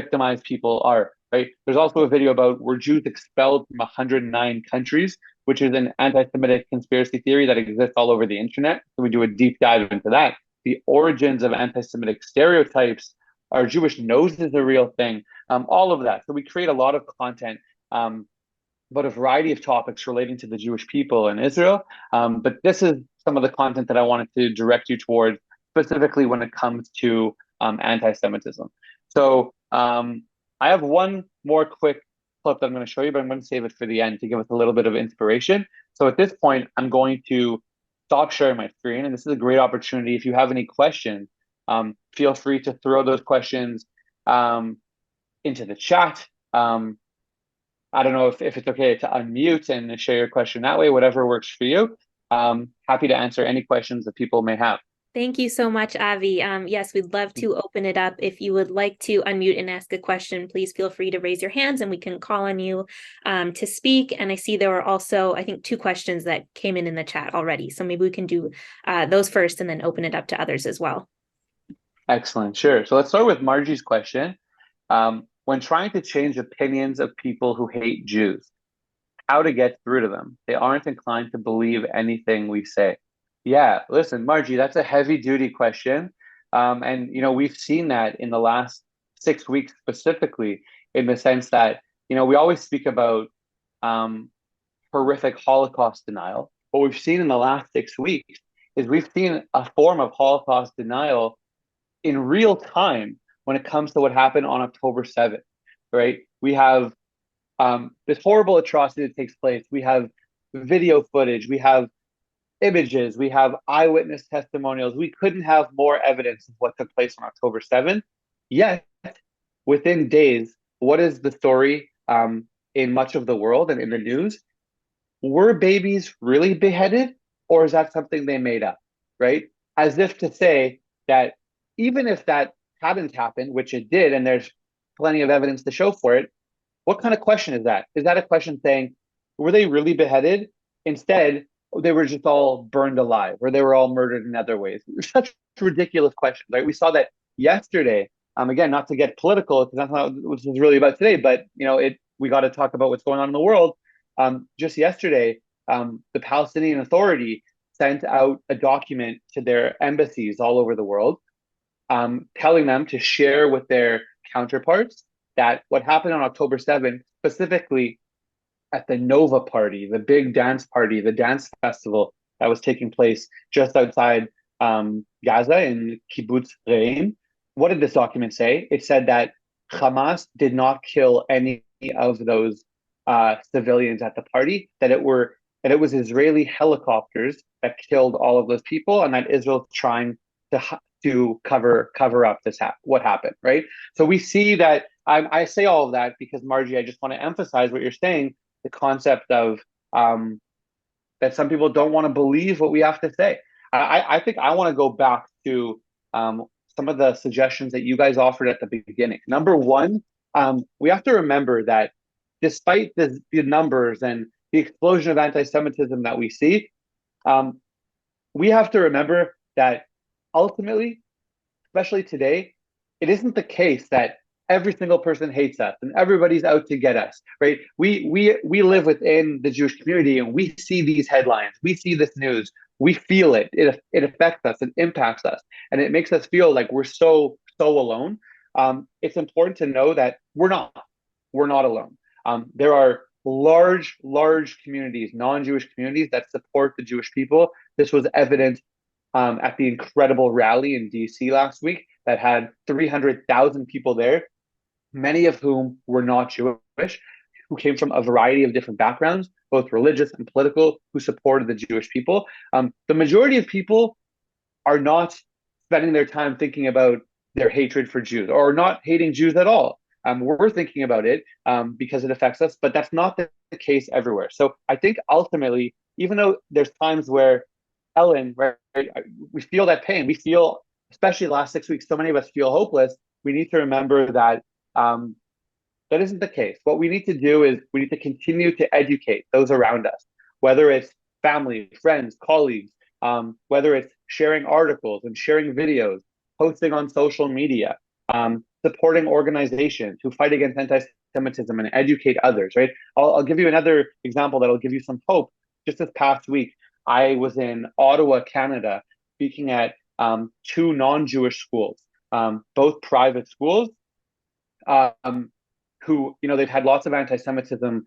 victimized people are. Right. There's also a video about were Jews expelled from 109 countries, which is an anti-Semitic conspiracy theory that exists all over the internet. So we do a deep dive into that. The origins of anti-Semitic stereotypes. Are Jewish nose is a real thing. All of that. So we create a lot of content about a variety of topics relating to the Jewish people in Israel. But this is some of the content that I wanted to direct you towards, specifically when it comes to anti-Semitism. So I have one more quick clip that I'm going to show you, but I'm going to save it for the end to give us a little bit of inspiration. So at this point, I'm going to stop sharing my screen, and this is a great opportunity. If you have any questions, feel free to throw those questions into the chat. I don't know if it's okay to unmute and share your question that way, whatever works for you. Happy to answer any questions that people may have. Thank you so much, Avi. Yes, we'd love to open it up. If you would like to unmute and ask a question, please feel free to raise your hands and we can call on you to speak. And I see there were also, I think, 2 questions that came in the chat already. So maybe we can do those first and then open it up to others as well. Excellent. Sure. So let's start with Margie's question. When trying to change opinions of people who hate Jews, how to get through to them? They aren't inclined to believe anything we say. Yeah, listen, Margie, that's a heavy duty question. And, we've seen that in the last 6 weeks specifically, in the sense that, we always speak about horrific Holocaust denial. What we've seen in the last 6 weeks is we've seen a form of Holocaust denial in real time when it comes to what happened on October 7th, right? We have this horrible atrocity that takes place. We have video footage. We have images, we have eyewitness testimonials. We couldn't have more evidence of what took place on October 7th. Yet, within days, what is the story in much of the world and in the news? Were babies really beheaded, or is that something they made up, right? As if to say that even if that hadn't happened, which it did, and there's plenty of evidence to show for it, what kind of question is that? Is that a question saying, were they really beheaded? Instead, they were just all burned alive, or they were all murdered in other ways. Such ridiculous questions, right? We saw that yesterday. Again, not to get political, because that's not what this is really about today. But we got to talk about what's going on in the world. Just yesterday, the Palestinian Authority sent out a document to their embassies all over the world, telling them to share with their counterparts that what happened on October 7th, specifically at the Nova party, the big dance party, the dance festival that was taking place just outside Gaza in Kibbutz Re'im. What did this document say? It said that Hamas did not kill any of those civilians at the party, that it was Israeli helicopters that killed all of those people, and that Israel's trying to cover up what happened, right? So we see that. I say all of that because, Margie, I just want to emphasize what you're saying. The concept of that some people don't want to believe what we have to say. I think I want to go back to some of the suggestions that you guys offered at the beginning. Number one, we have to remember that despite the numbers and the explosion of anti-Semitism that we see, we have to remember that ultimately, especially today, it isn't the case that every single person hates us and everybody's out to get us, right? We live within the Jewish community and we see these headlines, we see this news, we feel it. It affects us, it impacts us, and it makes us feel like we're so alone. It's important to know that we're not alone. There are large communities, non-Jewish communities, that support the Jewish people. This was evident at the incredible rally in DC last week that had 300,000 people there, many of whom were not Jewish, who came from a variety of different backgrounds, both religious and political, who supported the Jewish people. The majority of people are not spending their time thinking about their hatred for Jews or not hating Jews at all. We're thinking about it because it affects us, but that's not the case everywhere. So I think ultimately, even though there's times where Ellen, right, we feel that pain, we feel, especially the last 6 weeks, so many of us feel hopeless. We need to remember that that isn't the case. What we need to do is we need to continue to educate those around us, whether it's family, friends, colleagues, whether it's sharing articles and sharing videos, posting on social media, supporting organizations who fight against anti-Semitism and educate others, right? I'll give you another example that'll give you some hope. Just this past week, I was in Ottawa, Canada, speaking at two non-Jewish schools, both private schools, who, they've had lots of anti-Semitism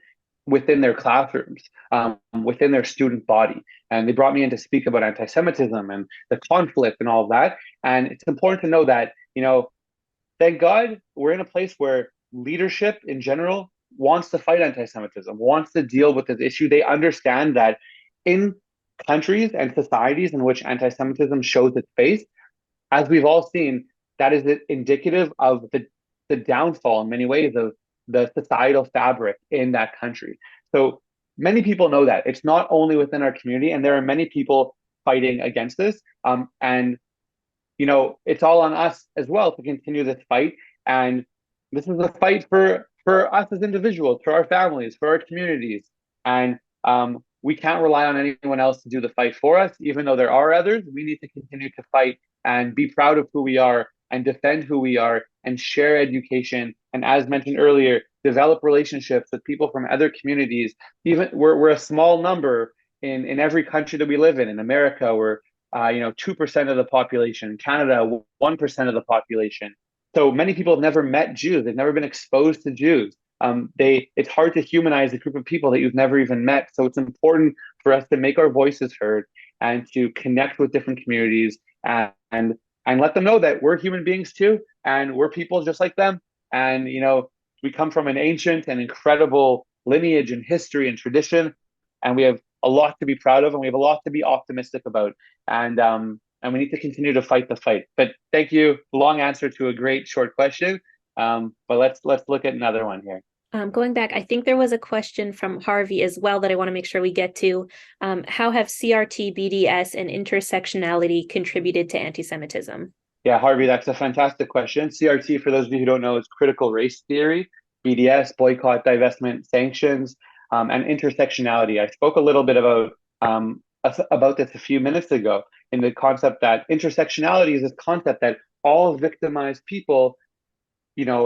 within their classrooms, within their student body. And they brought me in to speak about anti-Semitism and the conflict and all of that. And it's important to know that, thank God we're in a place where leadership in general wants to fight anti-Semitism, wants to deal with this issue. They understand that in countries and societies in which anti-Semitism shows its face, as we've all seen, that is indicative of the downfall in many ways of the societal fabric in that country. So many people know that. It's not only within our community, and there are many people fighting against this. And it's all on us as well to continue this fight. And this is a fight for us as individuals, for our families, for our communities. And we can't rely on anyone else to do the fight for us, even though there are others. We need to continue to fight and be proud of who we are and defend who we are and share education. And as mentioned earlier, develop relationships with people from other communities. Even we're a small number in every country that we live in. In America, we're 2% of the population. In Canada, 1% of the population. So many people have never met Jews. They've never been exposed to Jews. It's hard to humanize a group of people that you've never even met. So it's important for us to make our voices heard and to connect with different communities and let them know that we're human beings too, and we're people just like them. And we come from an ancient and incredible lineage and history and tradition, and we have a lot to be proud of, and we have a lot to be optimistic about. And we need to continue to fight the fight. But thank you. Long answer to a great short question. But let's look at another one here. Going back, I think there was a question from Harvey as well that I want to make sure we get to. How have CRT, BDS, and intersectionality contributed to anti-Semitism? Yeah, Harvey, that's a fantastic question. CRT, for those of you who don't know, is critical race theory. BDS, boycott, divestment, sanctions, and intersectionality. I spoke a little bit about this a few minutes ago in the concept that intersectionality is this concept that all victimized people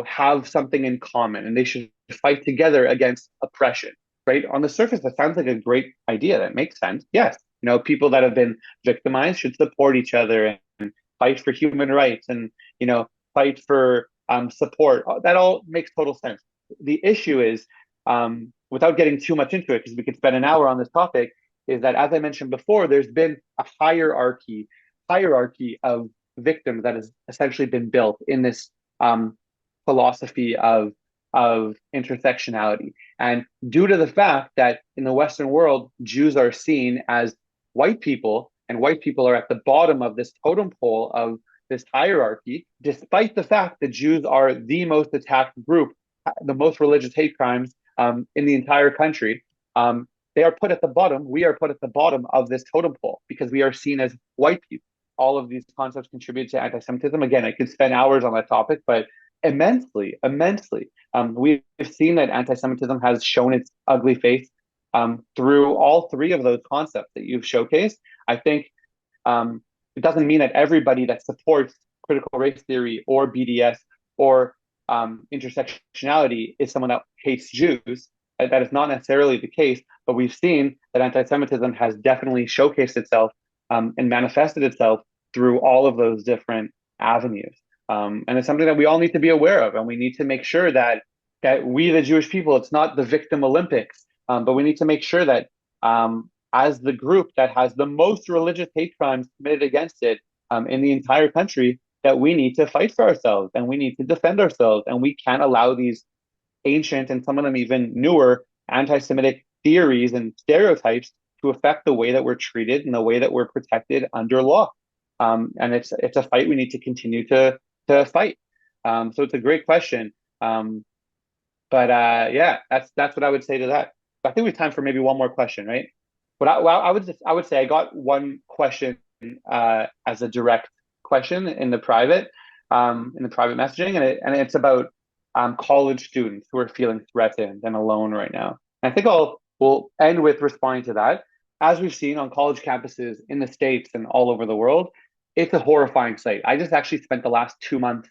have something in common and they should fight together against oppression, right? On the surface, that sounds like a great idea. That makes sense. Yes, people that have been victimized should support each other and fight for human rights and, fight for support. That all makes total sense. The issue is, without getting too much into it, because we could spend an hour on this topic, is that, as I mentioned before, there's been a hierarchy of victims that has essentially been built in this philosophy of intersectionality. And due to the fact that in the Western world, Jews are seen as white people, and white people are at the bottom of this totem pole of this hierarchy, despite the fact that Jews are the most attacked group, the most religious hate crimes in the entire country, they are put at the bottom. We are put at the bottom of this totem pole because we are seen as white people. All of these concepts contribute to anti-Semitism. Again, I could spend hours on that topic, but immensely. We've seen that anti-Semitism has shown its ugly face through all three of those concepts that you've showcased. I think it doesn't mean that everybody that supports critical race theory or BDS or intersectionality is someone that hates Jews. That is not necessarily the case, but we've seen that anti-Semitism has definitely showcased itself and manifested itself through all of those different avenues. And it's something that we all need to be aware of, and we need to make sure that we, the Jewish people, it's not the victim Olympics, but we need to make sure that as the group that has the most religious hate crimes committed against it in the entire country, that we need to fight for ourselves and we need to defend ourselves, and we can't allow these ancient and some of them even newer anti-Semitic theories and stereotypes to affect the way that we're treated and the way that we're protected under law. And it's a fight we need to continue to fight. So it's a great question. But yeah, that's what I would say to that. I think we have time for maybe one more question, right? But I would say I got one question as a direct question in the private messaging, and it's about college students who are feeling threatened and alone right now. And I think we'll end with responding to that. As we've seen on college campuses in the States and all over the world, it's a horrifying sight. I just actually spent the last 2 months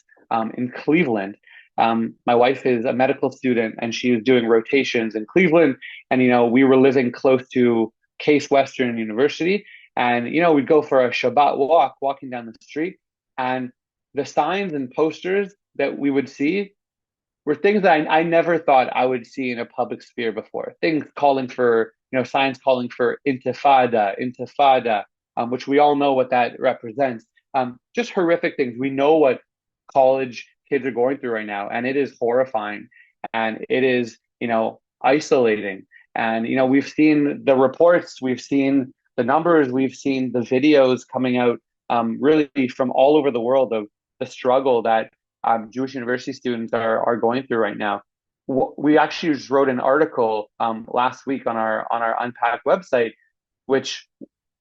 in Cleveland. My wife is a medical student and she was doing rotations in Cleveland. And, we were living close to Case Western University. And, we'd go for a Shabbat walking down the street. And the signs and posters that we would see were things that I never thought I would see in a public sphere before. Things calling for, signs calling for intifada, which we all know what that represents. Just horrific things. We know what college kids are going through right now, and it is horrifying, and it is, isolating. And, we've seen the reports, we've seen the numbers, we've seen the videos coming out really from all over the world of the struggle that Jewish university students are going through right now. We actually just wrote an article last week on our Unpacked website, which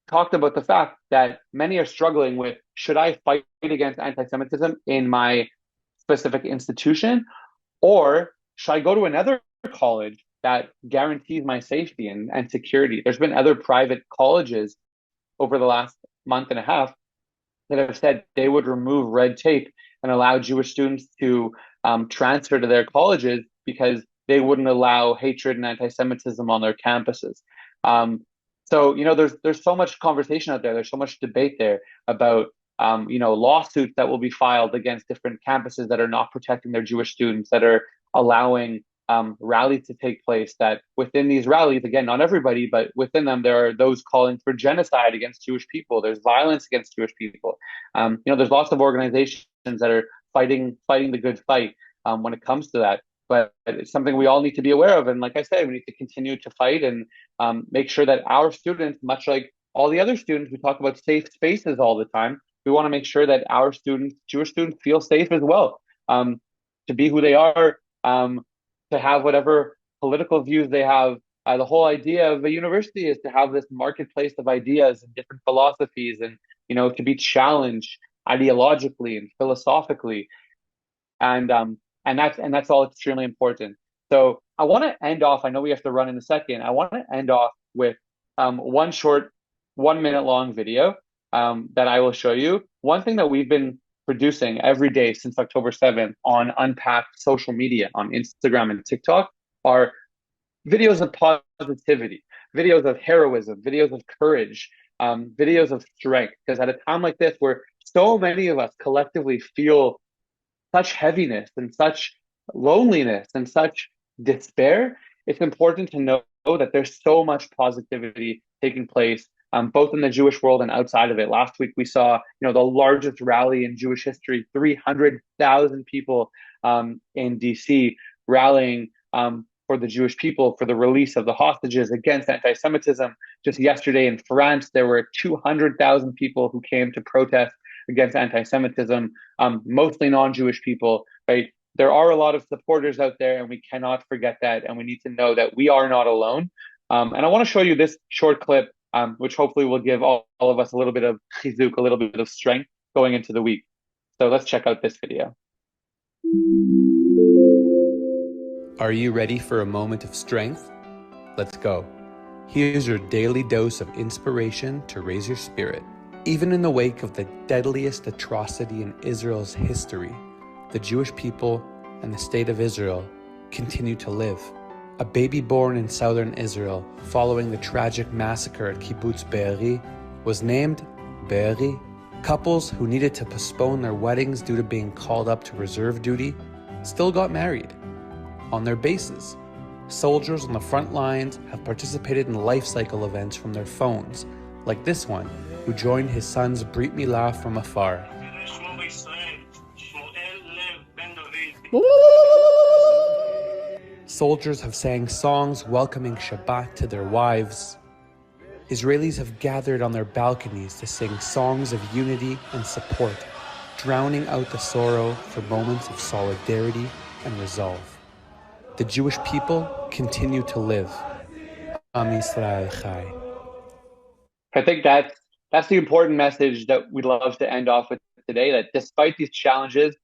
talked about the fact that many are struggling with, should I fight against anti-Semitism in my specific institution, or should I go to another college that guarantees my safety and security? There's been other private colleges over the last month and a half that have said they would remove red tape and allow Jewish students to transfer to their colleges because they wouldn't allow hatred and anti-Semitism on their campuses. So, there's so much conversation out there. There's so much debate there about, lawsuits that will be filed against different campuses that are not protecting their Jewish students, that are allowing rallies to take place, that within these rallies, again, not everybody, but within them, there are those calling for genocide against Jewish people. There's violence against Jewish people. There's lots of organizations that are fighting the good fight when it comes to that. But it's something we all need to be aware of. And like I said, we need to continue to fight and make sure that our students, much like all the other students, we talk about safe spaces all the time. We want to make sure that our students, Jewish students, feel safe as well, to be who they are, to have whatever political views they have. The whole idea of a university is to have this marketplace of ideas and different philosophies, and to be challenged ideologically and philosophically, and that's all extremely important. So I want to end off. I know we have to run in a second. I want to end off with one short 1 minute long video that I will show you. One thing that we've been producing every day since October 7th on Unpacked social media, on Instagram and TikTok, are videos of positivity, videos of heroism, videos of courage, videos of strength. Because at a time like this, where so many of us collectively feel such heaviness and such loneliness and such despair, it's important to know that there's so much positivity taking place, both in the Jewish world and outside of it. Last week we saw, the largest rally in Jewish history, 300,000 people in DC rallying for the Jewish people, for the release of the hostages, against anti-Semitism. Just yesterday in France, there were 200,000 people who came to protest against anti-Semitism, mostly non-Jewish people, right? There are a lot of supporters out there, and we cannot forget that, and we need to know that we are not alone. And I want to show you this short clip, which hopefully will give all of us a little bit of chizuk, a little bit of strength going into the week. So let's check out this video. Are you ready for a moment of strength? Let's go. Here's your daily dose of inspiration to raise your spirit. Even in the wake of the deadliest atrocity in Israel's history, the Jewish people and the state of Israel continue to live. A baby born in southern Israel following the tragic massacre at Kibbutz Be'eri was named Be'eri. Couples who needed to postpone their weddings due to being called up to reserve duty still got married on their bases. Soldiers on the front lines have participated in life cycle events from their phones, like this one, who joined his son's Brit Milah from afar. Soldiers have sang songs welcoming Shabbat to their wives. Israelis have gathered on their balconies to sing songs of unity and support, drowning out the sorrow for moments of solidarity and resolve. The Jewish people continue to live. Am Yisrael Chai. I think that's the important message that we'd love to end off with today, that despite these challenges,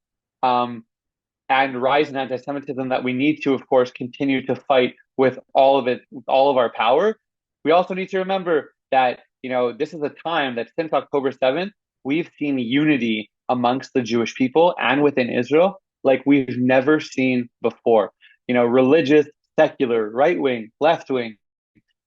and rise in anti-Semitism that we need to, of course, continue to fight with all of it, with all of our power. We also need to remember that, this is a time that since October 7th, we've seen unity amongst the Jewish people and within Israel like we've never seen before. Religious, secular, right-wing, left-wing,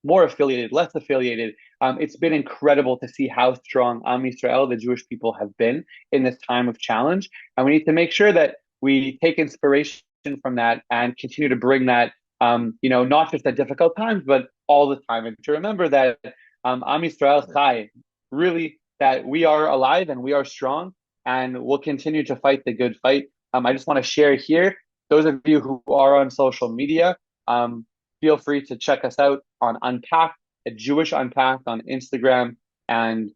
more affiliated, less affiliated. It's been incredible to see how strong Am Yisrael, the Jewish people, have been in this time of challenge. And we need to make sure that we take inspiration from that and continue to bring that, not just at difficult times, but all the time. And to remember that Am Yisrael Chai, really, that we are alive and we are strong and we'll continue to fight the good fight. I just want to share here, those of you who are on social media, feel free to check us out on Unpacked, at Jewish Unpacked on Instagram and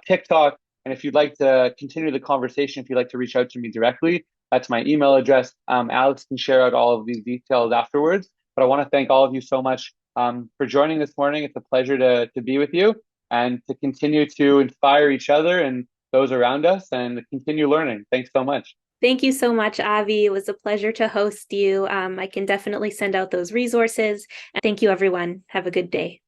TikTok. And if you'd like to continue the conversation, if you'd like to reach out to me directly, that's my email address. Alex can share out all of these details afterwards. But I want to thank all of you so much for joining this morning. It's a pleasure to be with you and to continue to inspire each other and those around us and continue learning. Thanks so much. Thank you so much, Avi. It was a pleasure to host you. I can definitely send out those resources. And thank you, everyone. Have a good day.